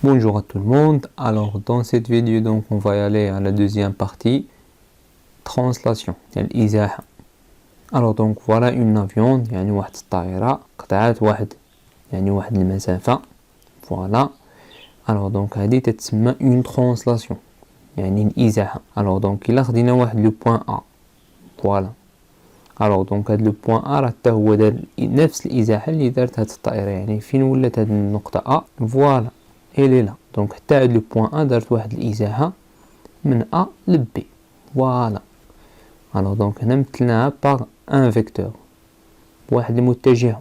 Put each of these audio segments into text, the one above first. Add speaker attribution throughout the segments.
Speaker 1: Bonjour à tout le monde. Alors dans cette vidéo donc on va y aller à la deuxième partie, translation الإزاحة. Alors donc voilà une avion يعني واحد الطائرة قطعت واحد المسافة. Voilà. Alors donc هذه تتسمى une translation يعني الإزاحة. Alors donc إلا خدينا واحد لو بوين A. Voilà. Alors donc هاد لو بوين A راه حتى هو دار نفس الإزاحة اللي دارت هاد الطائرة يعني فين ولات هاد النقطة A. Voilà. إلي لا دونك حتى هاد لو بوين A دارت واحد الإزاحة من A ل B. Voilà. Alors donc هنا مثلناها باغ ان فيكتور بواحد المتجهة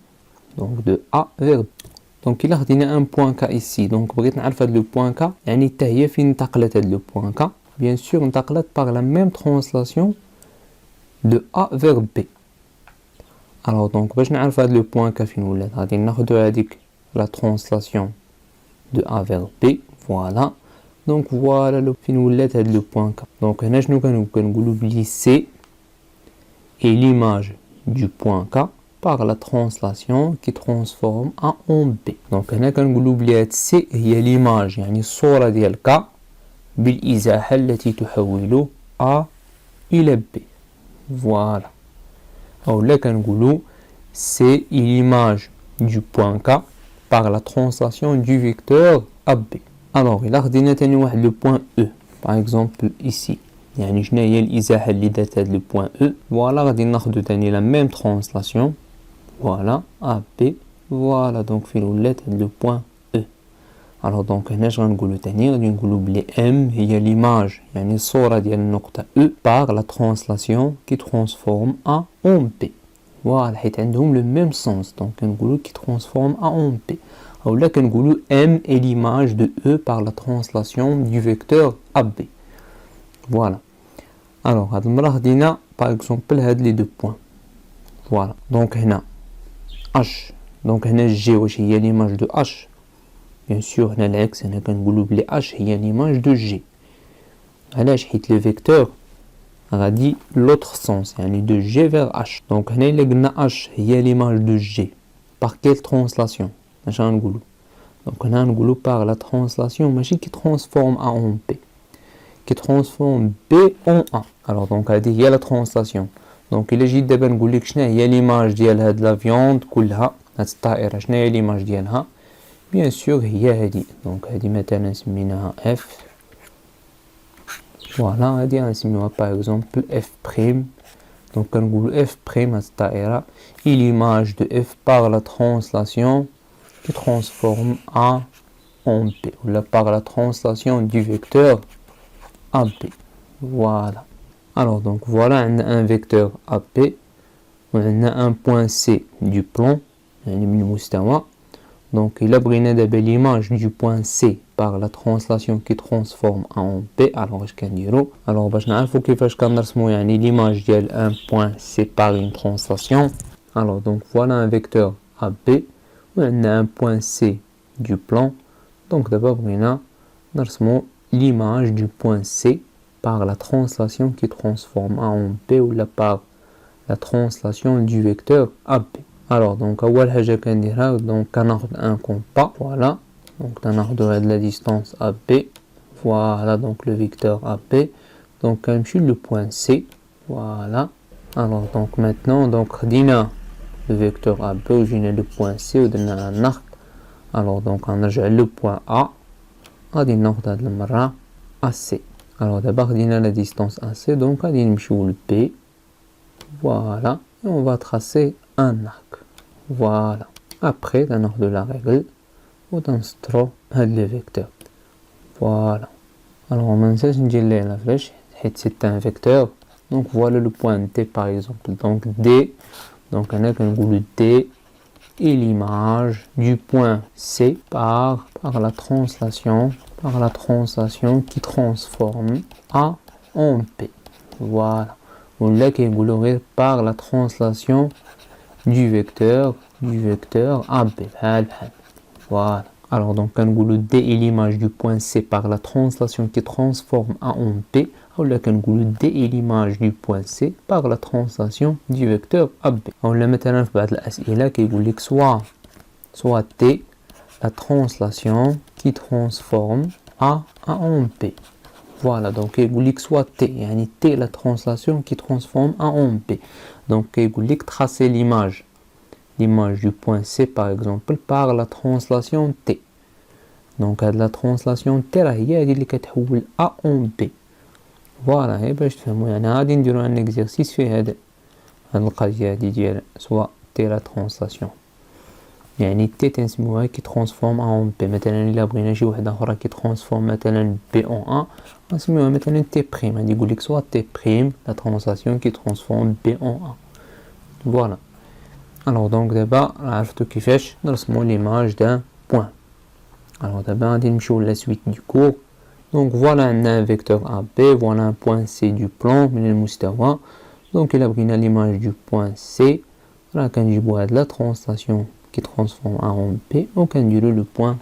Speaker 1: دونك دو A vers B. دونك إلا خدينا ان بوين كا إيسي دونك بغيت نعرف هاد لو بوين كا يعني حتى هي فين انتقلت هاد لو بوين كا. بيان سور انتقلت باغ لا ميم ترانسلاسيون دو A vers B. Alors donc باش نعرف هاد لو بوين كا فين ولات غادي ناخدو هاديك لا ترانسلاسيون de A vers B. Voilà. Donc voilà le fin ولات هاد لو بوين K. Donc هنا شنو كنقولوا بلي C est l'image du point K par la translation qui transforme A en B. Donc هنا كنقولوا بلي هاد C هي l'image يعني الصورة ديال K بالإزاحة التي تحول A إلى B. Voilà. أو لا كنقولوا C est l'image du point K par la translation du vecteur AB. Alors, il a خدينا تاني واحد le point E. Par exemple, ici. يعني شنو هي الإزاحة اللي دارت هاد le point E. Voilà, غادي ناخدو تاني la même translation. Voilà, AB. Voilà, donc فين ولات هاد le point E. Alors, donc هنا اش غنقولو تاني غادي نقولو بلي M هي l'image يعني الصورة ديال النقطة E par la translation qui transforme A en B. Voilà, حيت عندهم le même sens. Donc كنقولو qui transforme A en B. Ou là كنقولو M est l'image de E par la translation du vecteur AB. Voilà. Alors هاد المرة خدينا par exemple هاد لي دو بوين. Voilà. Donc هنا H. Donc هنا G واش هي l'image de H. Bien sûr هنا العكس هنا كنقولو بلي H هي l'image de G. علاش حيت le vecteur غادي l'autre sens يعني de G vers H. Donc هنا إلا قلنا H هي l'image de G. Par quelle translation اش غنقولو دونك هنا نقولو par la translation ماشي qui transforme A en B qui transforme B en A. alors donc هذه هي la translation. دونك إلا جيت دابا نقول لك شنو هي ليماج ديال هاد لا فيوند كلها هاد الطائرة شنو هي ليماج ديالها بيان سور هي هادي. دونك هادي مثلا سميناها F. فوالا هادي غنسميوها باغ اكزومبل F بريم. دونك كنقولو F بريم هاد الطائرة هي ليماج دو F par la translation qui transforme A en B ou là par la translation du vecteur AB. Voilà. Alors donc voilà un vecteur AB on a un point C du plan يعني من المستوى. Donc إلا بغينا دابا l'image du point C par la translation qui transforme A en B. alors اش كنديرو alors باش نعرفو كيفاش كنرسمو يعني l'image ديال un point C par une translation. alors donc voilà un vecteur AB on a un point C du plan. Donc d'abord بغينا نرسمو l'image du point C par la translation qui transforme A en B ou là par la translation du vecteur AB. alors donc أول حاجة كنديرها donc كناخد un compas. voilà. donc كناخدو هاد la distance AB. voilà donc le vecteur AB. donc كنمشيو le point C. voilà. alors donc maintenant donc خدينا le vecteur AB وجينا le point C ودرنا un arc. alors donc غنرجع le point A غادي ناخد هاد المرة AC. alors دابا خدينا la distance AC donc غادي نمشيو ل B. voilà et on va tracer un arc. voilà. après غناخدو la règle ونسطرو هاد لي فيكتور. voilà. alors مننساش ندير ليه لا فلاش حيت c'est un vecteur. donc voilà le point D par exemple. donc D donc هنا كنقولو D et l'image du point C par la translation qui transforme A en B. voilà. ولا كيقولوا غير par la translation du vecteur AB بحال. voilà. alors donc كنقولوا D est l'image du point C par la translation qui transforme A en B. ولا كنقولوا D est l'image du point C par la translation du vecteur AB. ولا مثلا في بعض الأسئلة كيقول لك soit T la translation qui transforme A en B. Voilà, donc il soit T, yani T la translation qui transforme A en B. Donc il tracer l'image du point C par exemple par la translation T. Donc la translation T هي اللي كتحول A en B. Voilà, et باش تفهموا يعني غادي نديرو un exercice فيه هاد القضية هادي ديال سواء T la translation. يعني T تنسموها كي ترانسفورم A en B. مثلا إلا بغينا شي وحدة أخرى كي ترانسفورم مثلا B en A نسميوها مثلا T prime. غادي يقولك سوا T prime la translation qui transforme B en A. Voilà. Alors donc d'abord عرفتو كيفاش نرسمو l'image d'un point. Alors d'abord غادي نمشيو la suite du cours. Donc voilà un vecteur AB, voilà un point C du plan من المستوى. Donc إلا بغينا l'image du point C راه كنجيبو هاد la translation qui transforme A en B وكنديرو le point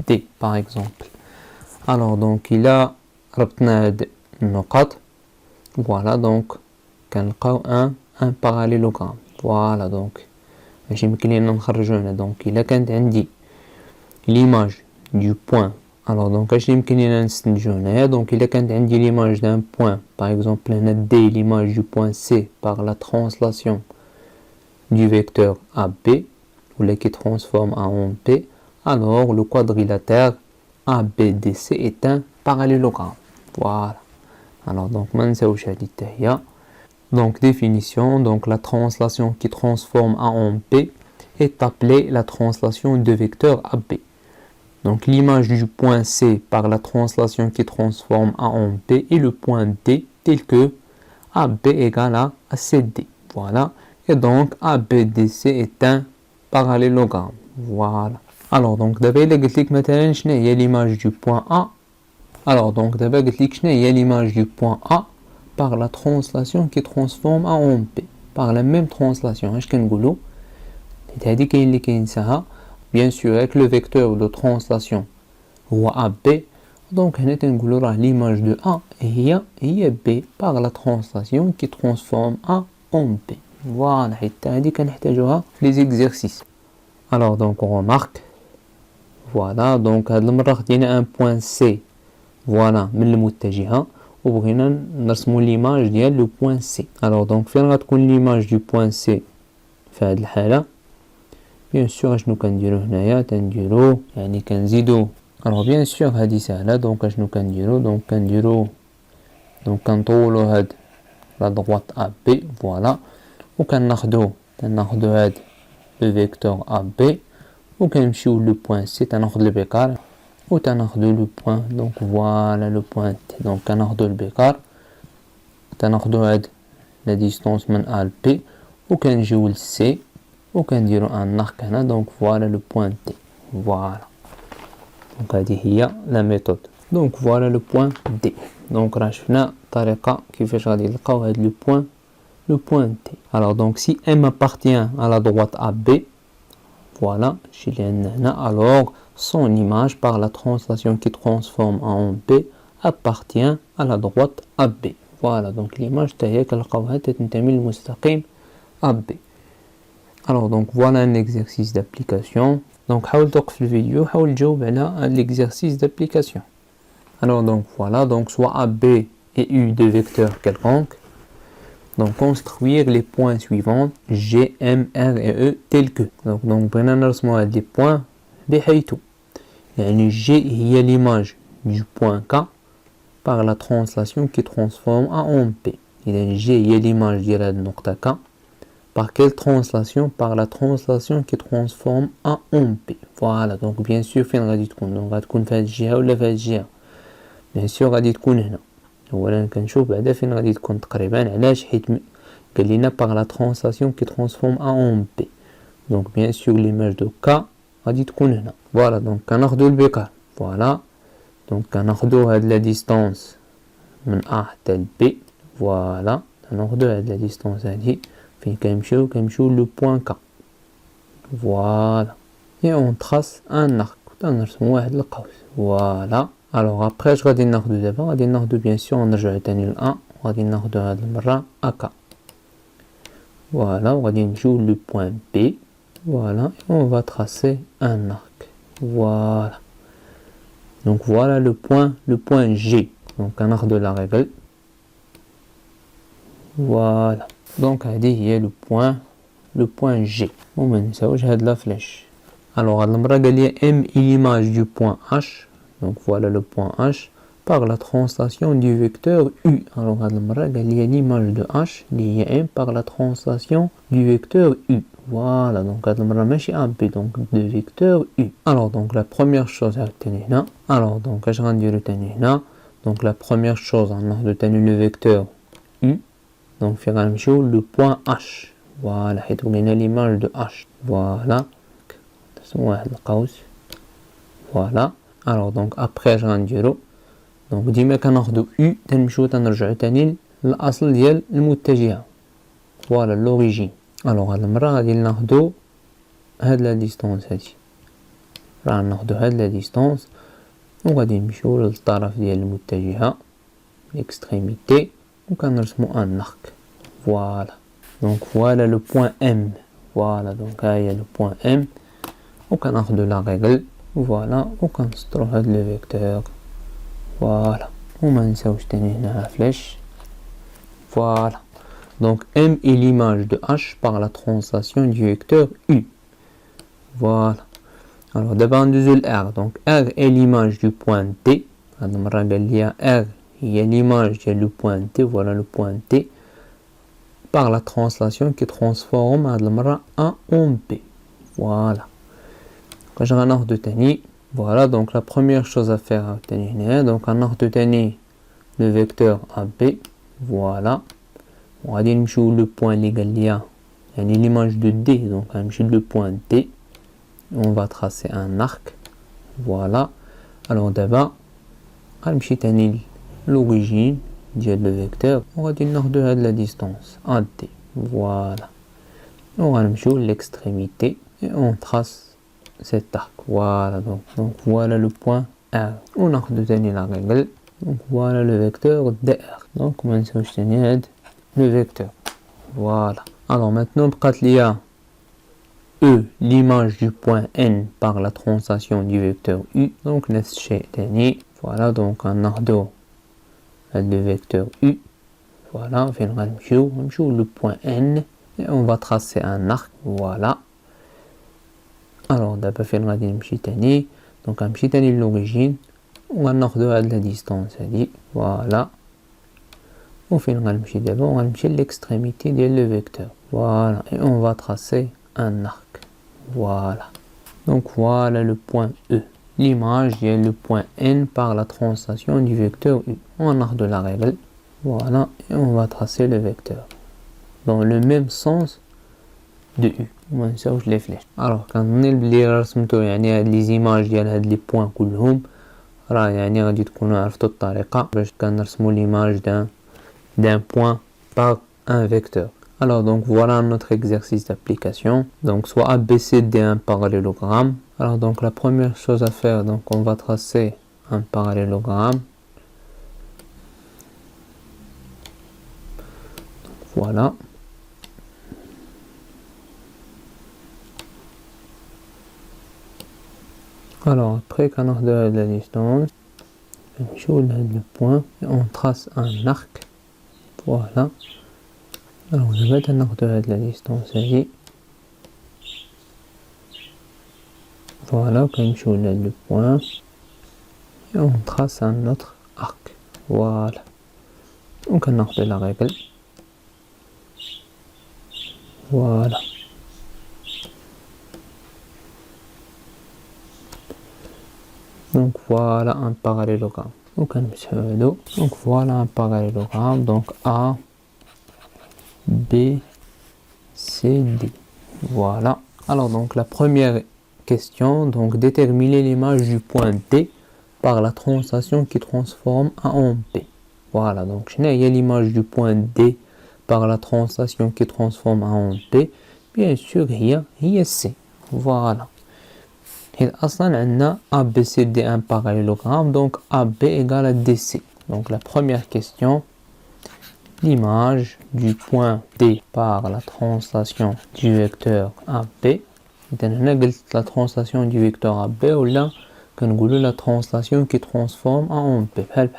Speaker 1: D par exemple. Alors donc إلا ربطنا هاد النقط voilà donc كنلقاو un parallélogramme. Voilà donc ماشي يمكن لينا نخرجو هنا. donc إلا كانت عندي l'image du point alors donc اش يمكن لينا نستنتجو هنايا. donc إلا كانت عندي l'image d'un point par exemple هنا D l'image du point C par la translation du vecteur AB ou qui transforme A en B, alors le quadrilatère ABDC est un parallélogramme. Voilà. Alors donc منساوش هادي حتى هي. Donc définition, donc la translation qui transforme A en B est appelée la translation de vecteur AB. Donc l'image du point C par la translation qui transforme A en B est le point D tel que AB égale à CD. Voilà. Et donc ABDC est un parallélogramme. Voilà. Alors donc d'abord il قلت لك مثلا شنو هي l'image du point A. Alors donc d'abord قلت لك شنو هي l'image du point A par la translation qui transforme A en B. Par la même translation. اش كنقولوا هذه كاين اللي كينساها. Bien sûr avec le vecteur de translation هو AB. Donc هنا تنقولوا راه l'image de A هي B par la translation qui transforme A en B. Voilà, حتى هذه كنحتاجوها في les exercices. Alors donc on remarque voilà donc هاد المرة خدينا un point C voilà من المتجهة وبغينا نرسمو l'image ديال لو point C. alors donc فين غتكون l'image du point C في هاد الحالة. bien sûr اشنو كنديرو هنايا تنديرو يعني كنزيدو. alors bien sûr هادي سهلة. donc اشنو كنديرو donc كنديرو donc كنطولو هاد la droite AB voilà وكناخدو هاد le vecteur AB وكنمشيو le point C تناخد البيكار وتناخدو le point donc voilà le point T. donc كناخدو البيكار تناخدو هاد la distance من A ل B وكنجيو ل C وكنديرو ان arc هنا donc voilà le point T. voilà donc هذه هي la méthode. donc voilà le point D. donc راه شفنا الطريقة كيفاش غادي نلقاو هاد le point T. alors donc si M appartient à la droite AB voilà alors son image par la translation qui transforme A en B appartient à la droite AB. voilà donc l'image تاهي كنلقاوها تنتمي للمستقيم AB. alors donc voilà un exercice d'application. donc حاول توقف الفيديو حاول تجاوب على l'exercice d'application. alors donc voilà donc soit AB et U de vecteurs quelconques. donc construire les points suivants G, M, R et E tels que. donc بغينا نرسمو هاد لي points بحيث يعني G هي l'image du point K par la translation qui transforme A en P. إذا G هي l'image ديال هاد النقطة K par quelle translation par la translation qui transforme A en P. voilà donc bien sûr فين غادي تكون. donc غتكون في هاد الجهة ولا في هاد الجهة. bien sûr غادي تكون هنا. اولا كنشوف بعدا فين غادي تكون تقريبا. علاش؟ حيت قال لنا par la translation qui transforme A en B. donc bien sûr l'image de K غادي تكون هنا. voilà donc كناخدو البيكار. voilà donc كناخدو هاد la distance من A حتى ل B. voilà كناخدو هاد la distance هادي فين كنمشيو لو point K. voilà et on trace un arc تنرسمو واحد القوس. voilà alors après اش غادي ناخدو دابا؟ غادي ناخدو bien sûr نرجعو تاني ل A وغادي ناخدو هاد المرة AK. voilà وغادي نمشيو لو point B. voilà et on va tracer un arc. Voilà. Donc voilà le point G. Donc un arc de la règle. Voilà. Donc هذه هي le point G. وما نساوش هاد la flèche. Alors هاد المرة قال لي M est l'image du point H. Donc voilà le point H par la translation du vecteur U. Alors هاد المرة قال لي l'image de H اللي هي M par la translation du vecteur U. Voilà, donc هاد المرة ماشي AB, donc de vecteur U. Alors donc la première chose عاوتاني هنا. Alors donc اش غنديرو تاني هنا. Donc la première chose غناخدو تاني le vecteur U. Donc فين غنمشيو le point H. Voilà, حيت ولينا l'image de H. Voilà. نرسمو واحد القوس. Voilà. Alors donc après اش غنديرو. Donc ديما كناخدو U تنمشيو تنرجعو تاني للأصل ديال المتجهة. Voilà l'origine. Alors هاد المرة غادي ناخدو هاد لا ديستونس هادي. راه ناخدو هاد لا ديستونس وغادي نمشيو للطرف ديال المتجهة l'extrémité وكنرسمو ان arc. Voilà. Donc voilà le point M. Voilà, donc ها هي le point M وكناخدو لا ريغل. Voilà وكنسطرو هاد لو فيكتور. Voilà. وما نساوش تاني هنا فلاش. Voilà. Donc M est l'image de H par la translation du vecteur U. Voilà. Alors d'abord on ندوزو ل R. Donc R est l'image du point D. هاد المرة قال لي R هي l'image ديال le point D. Voilà le point D par la translation qui transforme هاد المرة A en B. Voilà. كاش غناخدو تاني. Voilà, donc la première chose à faire تاني هنا. Donc غناخدو تاني le vecteur AB. Voilà. وغادي نمشيو لو بوين اللي قال ليا يعني l'image de D. Donc غنمشي لو بوين D. On va tracer un arc. Voilà. Alors d'abord غنمشي تاني l'origine ديال le vecteur وغادي ناخدو هاد la distance AD. Voilà. وغنمشيو l'extrémité et on trace cet arc. Voilà. Donc voilà le point R. وناخدو تاني la règle. Donc voilà le vecteur DR. Donc ما نساوش تاني هاد le vecteur. Voilà. Alors maintenant بقات ليا E l'image du point N par la translation du vecteur U. Donc نفس الشيء تاني. Voilà, donc غناخدو هاد le vecteur U. Voilà, فين غنمشيو le point N et on va tracer un arc. Voilà. Alors دابا فين غادي نمشي تاني. Donc غنمشي تاني l'origine وغناخدو هاد la distance هادي. Voilà. وفين غنمشي دابا غنمشي l'extrémité ديال le vecteur. Voilà, et on va tracer un arc. Voilà. Donc voilà le point E. L'image est le point N par la translation du vecteur U. On a de la règle. Voilà, et on va tracer le vecteur dans le même sens de U. ما نساوش les flèches. Alors quand اللي رسمتو يعني هاد لي زيماج ديال هاد لي بوين كلهم راه يعني غادي تكونوا عرفتوا الطريقه باش كنرسموا l'image d'un point par un vecteur. Alors donc voilà notre exercice d'application. Donc soit ABCD un parallélogramme. Alors donc la première chose à faire, donc on va tracer un parallélogramme. Donc, voilà. Alors après qu'on a de la distance, on le point et on trace un arc. Voilà. Alors je vais un arc de la distance ici. Voilà, comme je le point et on trace un autre arc. Voilà. Donc un arc de la règle. Voilà. Donc voilà un parallélogramme. Donc voilà un parallélogramme. Donc A, B, C, D. Voilà. Alors donc la première question, donc déterminer l'image du point D par la translation qui transforme A en B. Voilà, donc il y a l'image du point D par la translation qui transforme A en B. Bien sûr, il y a C. Voilà. Et أصلا عندنا ABCD un parallélogramme, donc AB égale à DC. Donc la première question, l'image du point D par la translation du vecteur AB. إذا هنا قلت la translation du vecteur à B ولا كنقولوا la translation qui transforme en B بحال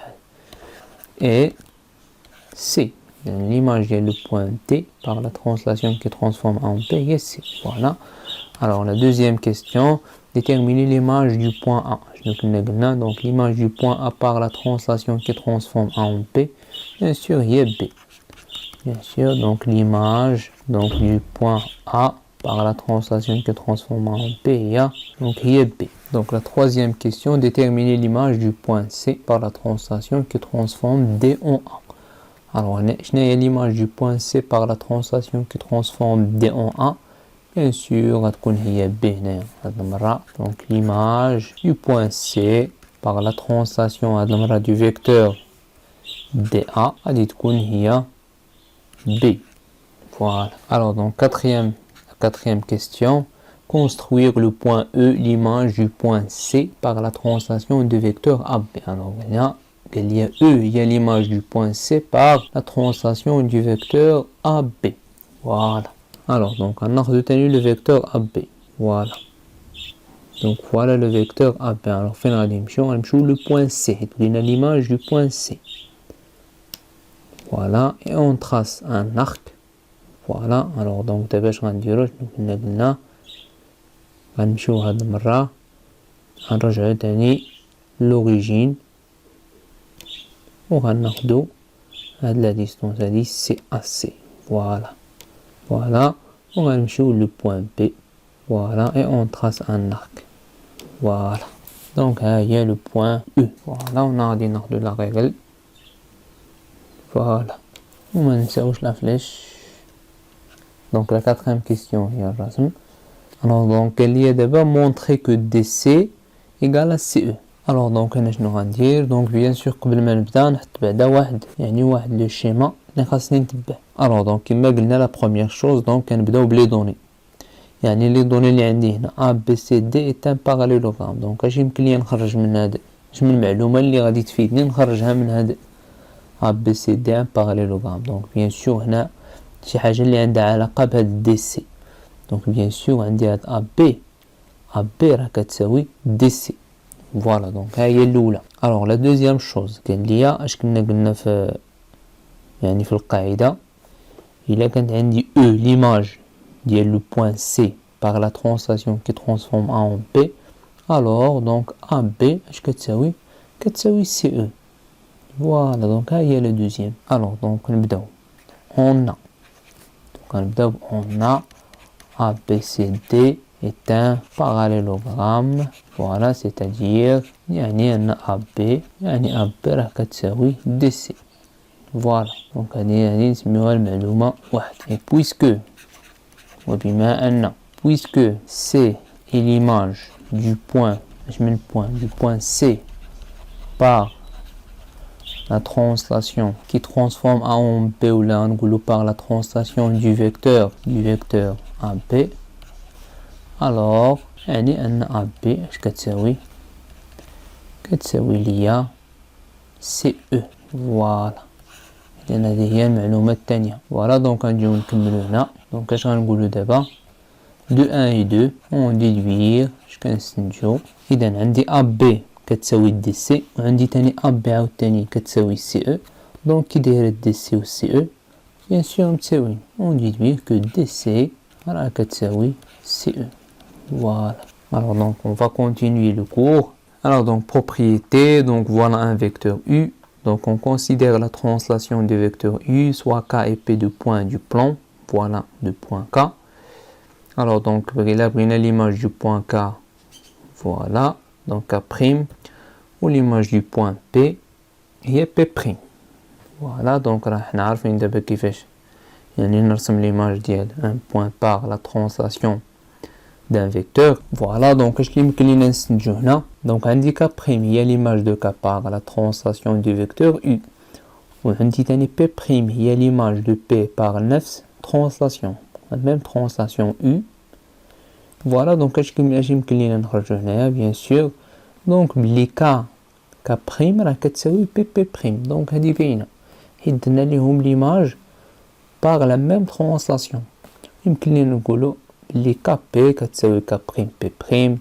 Speaker 1: et C l'image de le point D par la translation qui transforme en B et C. Voilà. Alors la deuxième question, déterminer l'image du point A. Donc l'image du point A par la translation qui transforme en B, bien sûr il y a B. Bien sûr, donc l'image du point A par la translation qui transforme en B, il y a B. Donc la troisième question, déterminer l'image du point C par la translation qui transforme D en A. Alors, je n'ai l'image du point C par la translation qui transforme D en A. Bien sûr, il y a B. Donc, l'image du point C par la translation du vecteur DA, il y a B. Voilà. Alors, donc, quatrième question. Construire le point E, l'image du point C par la translation du vecteur AB. Alors, il y a E, il y a l'image du point C par la translation du vecteur AB. Voilà. Alors, donc, on a retenu le vecteur AB. Voilà. Donc, voilà le vecteur AB. Alors, on joue le point C. On a l'image du point C. Voilà. Et on trace un arc. Voilà. Alors, donc, d'abord, je vais dire, on va l'origine. On va ناخدو la distance c'est AC. Voilà. Voilà. On va نمشيو le point B. Voilà. Et on trace un arc. Voilà. Donc, il y a le point E. Voilà. On a dit de la règle. Voilà. On va نساوش la flèche. Donc, la quatrième question, il y a الرسم. Alors, donc, il y a d'abord montrer que DC égale à CE. Alors donc انا شنو غندير donc bien sûr قبل ما نبدا نحط بعدا واحد لو شيما اللي خاصني نتبع. alors donc كما قلنا لا بروميير شوز donc كنبداو بلي دوني يعني لي دوني اللي عندي هنا A B C D est un parallélogramme donc اش يمكن لي نخرج من هذا اش من المعلومه اللي غادي تفيدني نخرجها من هذا A B C D un parallélogramme donc bien sûr هنا شي حاجه اللي عندها علاقه بهاد دي سي donc bien sûr عندي هاد A B راه كتساوي دي سي. Voilà, donc هي الأولى. Alors la deuxième chose قال لي اش كنا قلنا في في القاعدة إلا كانت عندي E l'image ديال le point C par la translation qui transforme A en B alors donc AB اش كتساوي CE. Voilà, donc هي le deuxième. Alors donc نبداو on a ABCD est un parallélogramme. Voilà, c'est-à-dire un AB راه كتساوي DC. Voilà, donc هذه نسميوها المعلومة واحد. Et puisque C est l'image du point C par la translation qui transforme A en B ou là on par la translation du vecteur AB alors أن AB اش كتساوي ليا CE. فوالا إذن هذه هي المعلومة الثانية. فوالا دونك غنجيو نكملو هنا دونك اش غنقولو دابا دو 1 et 2 on déduire اش كنستنتجو إذن عندي AB كتساوي دي سي وعندي تاني AB عاوتاني كتساوي CE دونك كي دايرة دي سي و CE بيان سور متساويين on déduire que DC راه كتساوي CE. Voilà. Alors donc on va continuer le cours. Alors donc propriété, donc voilà un vecteur U. Donc on considère la translation du vecteur U, soit K et P de points du plan. Voilà de point K. Alors donc là l'image du point K. Voilà. Donc K'. Ou l'image du point P. Et P'. Voilà. Donc là on a عارفين دابا كيفاش يعني نرسم l'image ديال un point par la translation d'un vecteur. Voilà, donc je vais vous donc عندي K' هي l'image de K par la translation du vecteur U. وعندي تاني P' هي l'image de P par نفس translation, la même translation U. Voilà, donc اش يمكن لينا نخرجو هنايا bien sûr. donc بلي K' راه كتساوي P'. donc هذه باينة حيت درنا ليهم l'image par la même translation. يمكن لينا نقولو اللي ك بي كتساوي ك بريم بي بريم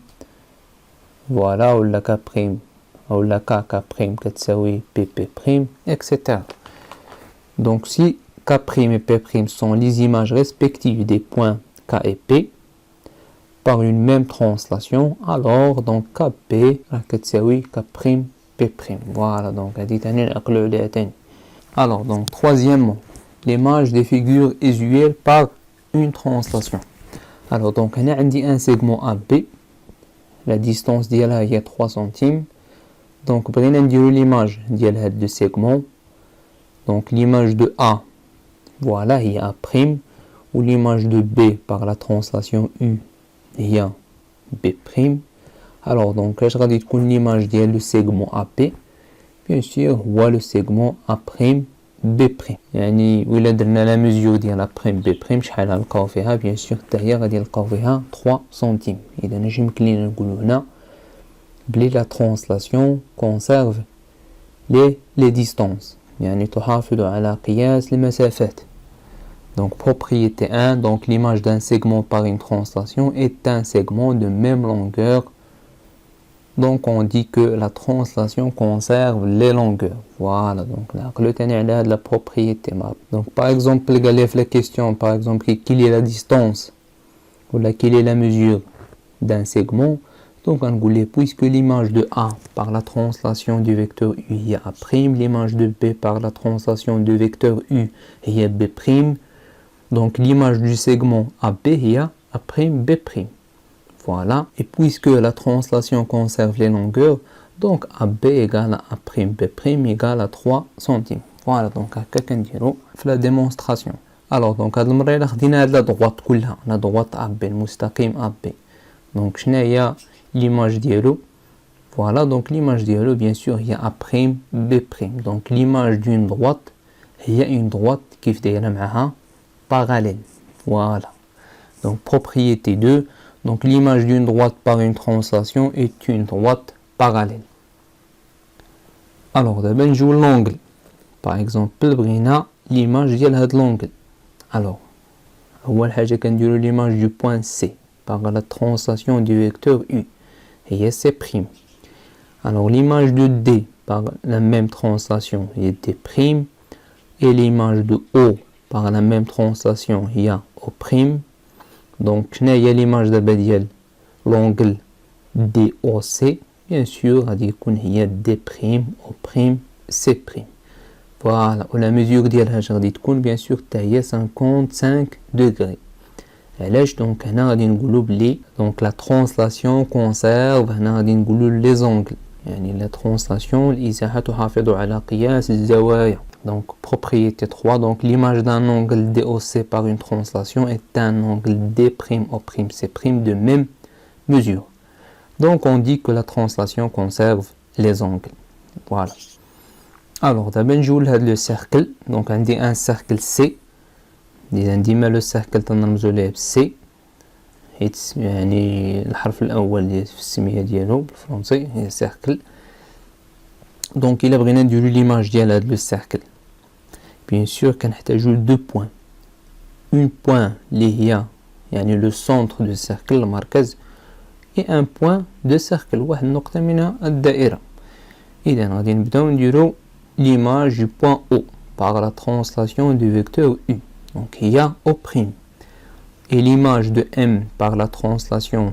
Speaker 1: فوالا ولا ك بريم ولا ك بريم كتساوي بي بي بريم etc. Donc si K' et P' sont les images respectives des points K et P par une même translation, alors donc KP كتساوي K' P'. Voilà, donc alors donc troisièmement, l'image des figures usuelles par une translation. Alors donc on a un segment AB, la distance ديالها هي 3 centimes. Donc بغينا نديرو l'image ديال هاد le segment. Donc l'image de A, voilà, il y a A', ou l'image de B par la translation U, il y a B'. Alors donc là je vais dire l'image de le segment AP, bien sûr, ou le segment A', B'. يعني ولا درنا la mesure ديال A', B', شحال غنلقاو فيها bien sûr حتى هي غادي نلقاو فيها 3 centimes. إذا نجي يمكن نقولو هنا بلي la translation conserve les distances. يعني تحافظ على قياس المسافات. Donc propriété 1, donc l'image d'un segment par une translation est un segment de même longueur. Donc on dit que la translation conserve les longueurs. Voilà, donc là, le tenir de la propriété map. Donc par exemple, la question, par exemple, quelle est la distance ou quelle est la mesure d'un segment. Donc on dit puisque l'image de A par la translation du vecteur U il y a A', l'image de B par la translation du vecteur U il y a B', donc l'image du segment AB il y a A', B'. Voilà, et puisque la translation conserve les longueurs, donc AB égale à A', B' égale à 3 centimes. Voilà, donc à كنديرو في la démonstration. Alors donc هاد المرة إلا خدينا هاد la droite كلها، la droite AB المستقيم AB. Donc شنو هي l'image dielo, voilà, donc l'image dielo bien sûr il y a A', B'. Donc l'image d'une droite il y a une droite qui fait parallèle. Voilà, donc propriété 2, donc l'image d'une droite par une translation est une droite parallèle. Alors d'abord نجيو l'angle, par exemple بغينا l'image ديال هاد l'angle. Alors أول حاجة كنديرو l'image du point C par la translation du vecteur U et C'. Alors l'image de D par la même translation il y a D', et l'image de O par la même translation il y a O'. Donc il y a l'image de l'angle DOC, bien sûr il y a D', O', C'. Voilà, ou la mesure ديالها bien sûr il y a 55 degrés. Donc donc la translation conserve les angles. يعني la translation الإزاحة تحافظ على قياس الزوايا. Donc propriété 3, donc l'image d'un angle DOC par une translation est un angle D', O', C' de même mesure. Donc on dit que la translation conserve les angles. Voilà. Alors d'abord نجيو لهاد le cercle. Donc on dit un cercle C. ديما لو سيركل تنرمزو ليه بسي حيت يعني الحرف الاول ديال في السميه ديالو بالفرنسي هي سيركل. دونك الا بغينا نديرو ليماج ديال هاد لو سيركل بيان سور كنحتاجو دو بوين، اون بوين اللي هي يعني لو سونتر دو سيركل المركز، اي ان بوين دو سيركل واحد النقطه من الدائره. اذا غادي نبداو نديرو ليماج دو بوين او par la translation du vecteur U. Donc il y a O'. Et l'image de M par la translation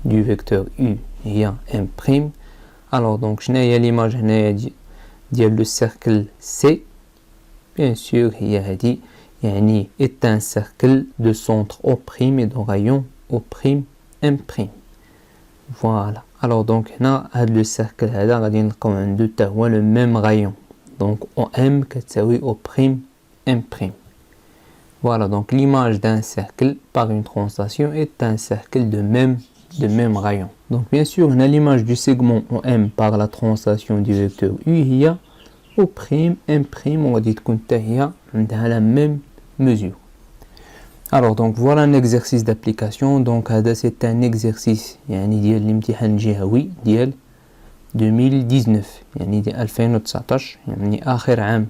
Speaker 1: du vecteur U, il y a M'. Alors donc il y a l'image de le cercle C. Bien sûr il y a dit est un cercle de centre O' et de rayon O', M'. Voilà. Alors donc le cercle هذا غادي نلقاو عنده حتى هو le même rayon. Donc OM كتساوي O', M'. Voilà, donc l'image d'un cercle par une translation est un cercle de même rayon. Donc bien sûr, on a l'image du segment OM par la translation du vecteur U, il y a O', M', on va dire qu'on a la même mesure. Alors donc voilà un exercice d'application. Donc c'est un exercice يعني ديال الامتحان الجهوي ديال 2019 يعني ديال 2019 يعني آخر عام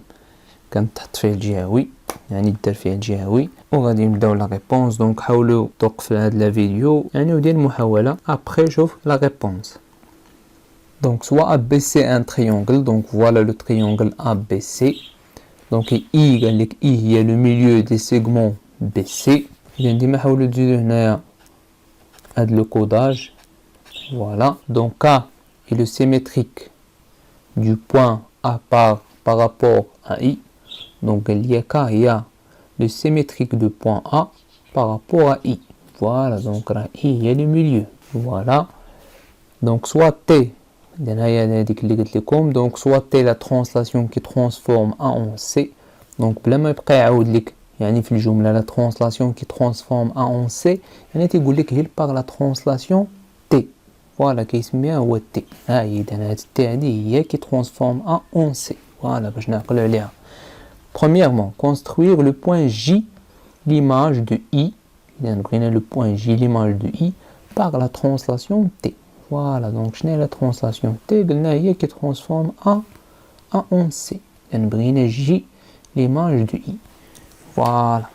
Speaker 1: كان تحط فيه الجهوي. يعني الدار فيها جهوي. وغادي نبداو لا ريبونس. دونك حاولوا توقف هاد لا فيديو يعني ودير محاولة ابخي شوف لا ريبونس. Donc soit ABC un triangle, donc voilà le triangle ABC. Donc I قال لك I هي le milieu des segments BC. إذا ديما حاولوا تزيدوا هنايا هاد لو كوداج. Voilà. Donc K est le symétrique du point A par rapport à I. Donc il y a K, il y a le symétrique du point A par rapport à I. Voilà, donc là, I, il y a le milieu. Voilà. Donc soit T, donc soit T la translation qui transforme A en C. Donc بلا يبقى يعاود لك يعني في الجملة la translation qui transforme A en C يعني تيقول لك هي par la translation T. Voilà كيسميها هو T. ها هي إذا هاد T هادي هي qui transforme A en C. Voilà باش نعقلوا عليها. Premièrement, construire le point J, l'image de I, le point J, l'image de I, par la translation T. Voilà, donc je n'ai la translation T, qui transforme A en C. J, l'image de I. Voilà.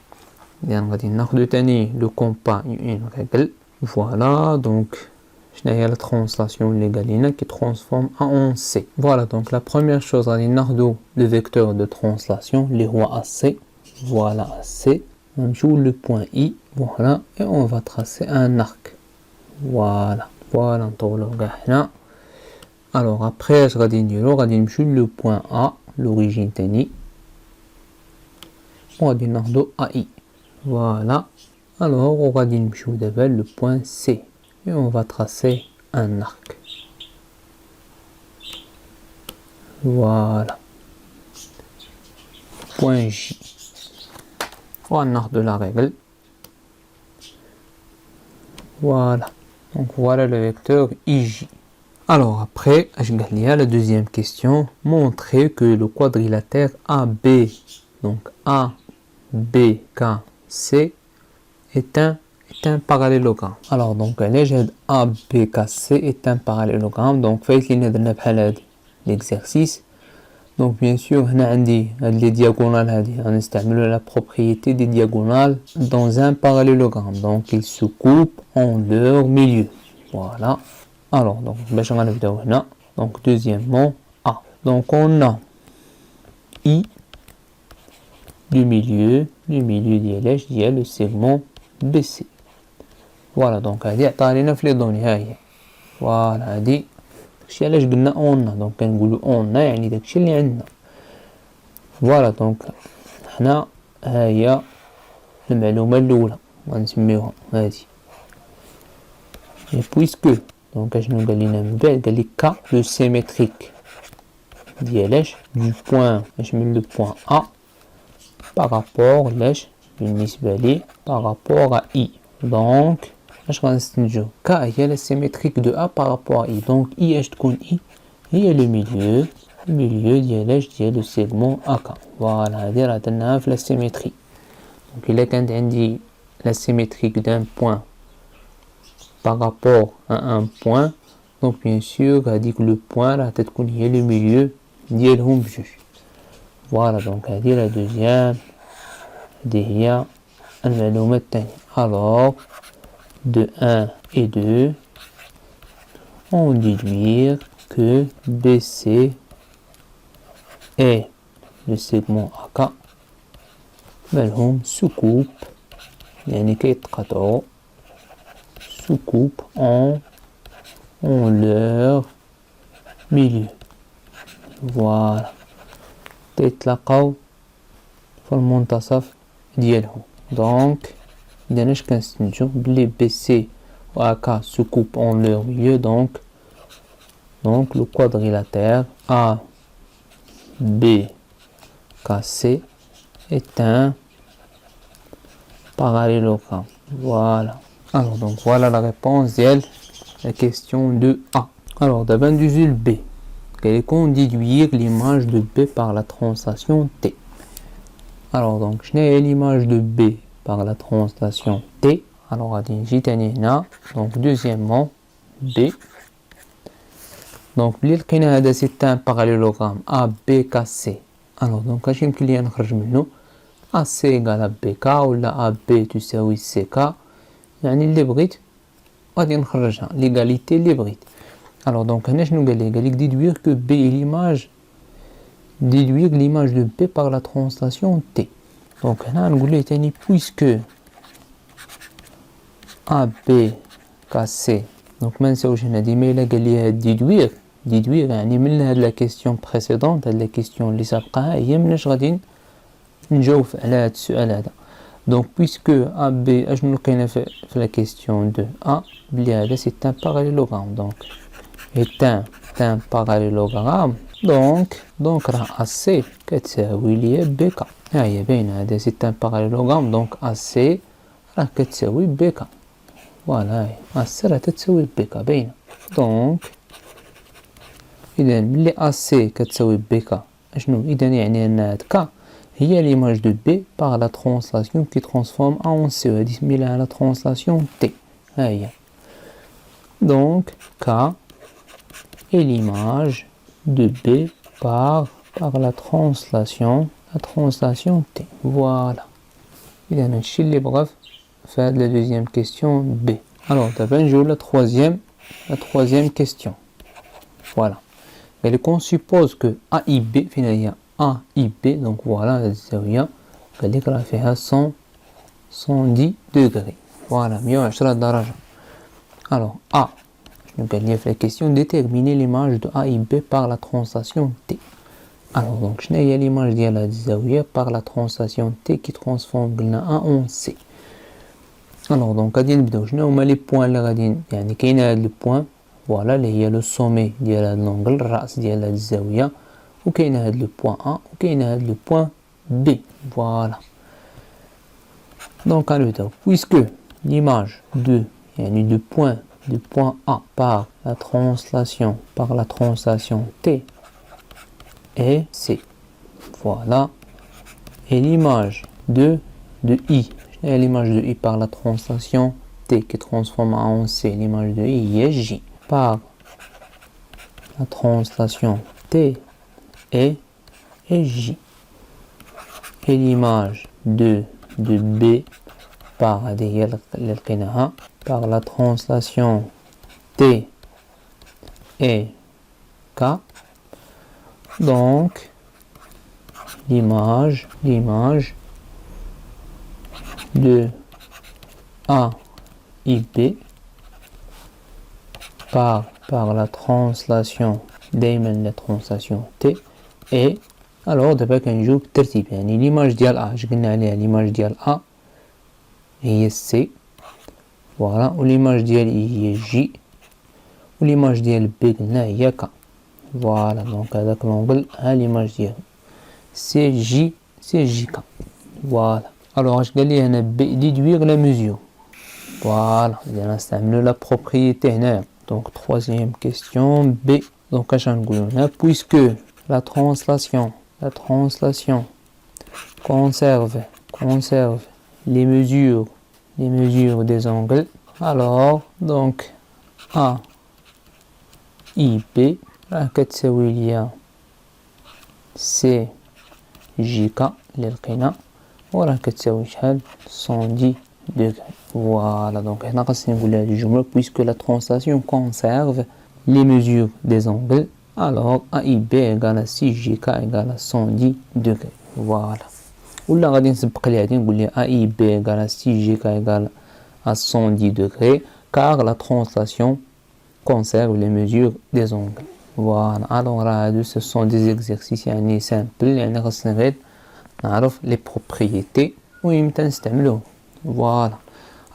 Speaker 1: Le compas, une règle. Voilà, donc je n'ai la translation légale qui transforme A en C. Voilà, donc la première chose, le vecteur de translation, les rois AC. Voilà, AC. On joue le point I. Voilà, et on va tracer un arc. Voilà, voilà, alors après, je vais dire le point A, l'origine teni. On va dire AI. Voilà, alors on va dire le point C. Et on va tracer un arc. Voilà. Point J. Voilà l'arc de la règle. Voilà. Donc voilà le vecteur IJ. Alors après, il y a la deuxième question. Montrer que le quadrilatère AB, donc ABKC, est un parallélogramme. Alors donc ABKC est un parallélogramme. Donc faites l'exercice. Donc bien sûr on a les diagonales, on utilise la propriété des diagonales dans un parallélogramme. Donc ils se coupent en leur milieu. Voilà. Alors donc donc deuxièmement A. Donc on a I du milieu il y a le segment BC. Voilà donc هذه عطانينا في لي دوني ها هي. فوالا هذه داكشي علاش قلنا اون. دونك كنقولوا اون يعني داكشي اللي عندنا. فوالا دونك حنا ها هي المعلومه الاولى غنسميوها هذه. Et puisque donc اشنو قال لنا من بعد قال لك K le symétrique ديالاش du point من le point A par rapport لاش بالنسبه لي par rapport à I. Donc اش غنستنتجو K هي la symétrique de A par rapport à I. Donc I اش تكون I هي le milieu ديالاش ديال le segment AK. Voilà هادي راه درناها في la symétrie. Donc إلا كانت عندي la symétrique d'un point par rapport à un point, donc bien sûr هاديك le point راه تتكون هي le milieu ديالهم بجوج. Voilà donc هادي la deuxième. هادي هي المعلومة الثانية. Alors de 1 et 2 on déduire que BC et le segment AK مالهم سكوب يعني كيتقاطعوا سكوب en leur milieu. Voilà تيتلاقاو في المنتصف ديالهم. دونك إذا اش كنستنتجو بلي بي سي و AK se coupent en leur milieu. Donc le quadrilatère ABKC est un parallélogramme. Voilà. Alors donc voilà la réponse de la question de A. Alors d'abord du B. Quel qu'on déduire l'image de B par la translation T. Alors donc je n'ai l'image de B par la translation T. Alors donc deuxièmement B. Donc c'est un parallélogramme ABKC. Alors donc je vais نخرج منه AC égale à BK ولا AB تساوي CK يعني اللي بغيت غادي نخرجها l'égalité اللي بغيت. Alors donc هنا شنو قال لي؟ قال لك déduire que B est l'image déduire l'image de B par la translation T. Donc هنا نقول ليه تاني puisque AB KC donc ما نساوش هنا ديما إلا قال لي déduire يعني من هاد لا كيستيون بريسيدونت هاد لا كيستيون اللي سابقاها هي مناش غادي نجاوب على هاد السؤال هذا. دونك بويسكو ا بي اشنو لقينا في لا كيستيون دو ا بلي هذا سي ان باراليلوغرام دونك est un parallélogramme donc راه ا سي كتساوي ليا بي كا ها هي باينه هذا سي ان باراليلوغرام دونك ا سي راه كتساوي بي كا فوالا ا سي راه تساوي بي كا باينه. دونك اذا ملي ا سي كتساوي بي كا اشنو اذا يعني ان هاد كا هي l'image de B par la translation qui transforme A en C. هذه سميتها la translation T. ها هي. Donc K est l'image de B par la translation T. Voilà. إذا هادشي اللي بغا في هاد la deuxième question B. Alors دابا نجيو la troisième question. Voilà. Et qu'on suppose que AIB finalement AIB donc voilà الزاوية قال لك راه فيها 110 degrés voilà 110 درجة. alors A شنو قال لي في la question déterminer l'image de AIB par la translation T. alors donc شنو هي l'image ديال هاد الزاوية par la translation T qui transforme قلنا A en C. alors donc غادي نبداو شنو هما لي بوين اللي غادي يعني كاين هاد لو بوين فوالا اللي هي لو سومي ديال هاد لونغل الراس ديال هاد الزاوية وكاين هاد لو بوين A وكاين هاد لو بوين B voilà. donc غنبداو puisque l'image de يعني du point A par la translation T est C voilà et l'image de I et l'image de I par la translation T qui transforme A en C l'image de I est J par la translation T et J et l'image de B par la translation T et K donc l'image de A et B par la translation دايما la translation T et alors دابا كنجيو بالترتيب يعني l'image ديال A اش قلنا عليها l'image ديال A هي C فوالا و l'image ديال I هي J و l'image ديال B قلنا هي K فوالا دونك هذاك لونغل ها l'image ديالو سي جي K فوالا. alors اش قال لي هنا B déduire la mesure فوالا اذا نستعملو لا propriété هنايا. donc troisième question B donc اش غنقولو هنا puisque la translation conserve les mesures des angles alors donc A I B راه كتساوي ليا سي جي كا اللي لقينا وراه كتساوي شحال 110 degrés voilà. donc هنا خاصني نقول هذه الجملة puisque la translation conserve les mesures des angles alors AIB égale à 6JK égale à 110 degrés voilà. ولا غادي نسبق لي هادي نقول لي AIB égale à 6JK égale à 110 degrés car la translation conserve les mesures des angles voilà. alors هادو ce sont des exercices يعني simple يعني خاصنا غير نعرف les propriétés ويمتى نستعملوهم voilà.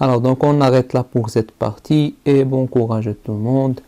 Speaker 1: alors donc on arrête là pour cette partie et bon courage à tout le monde.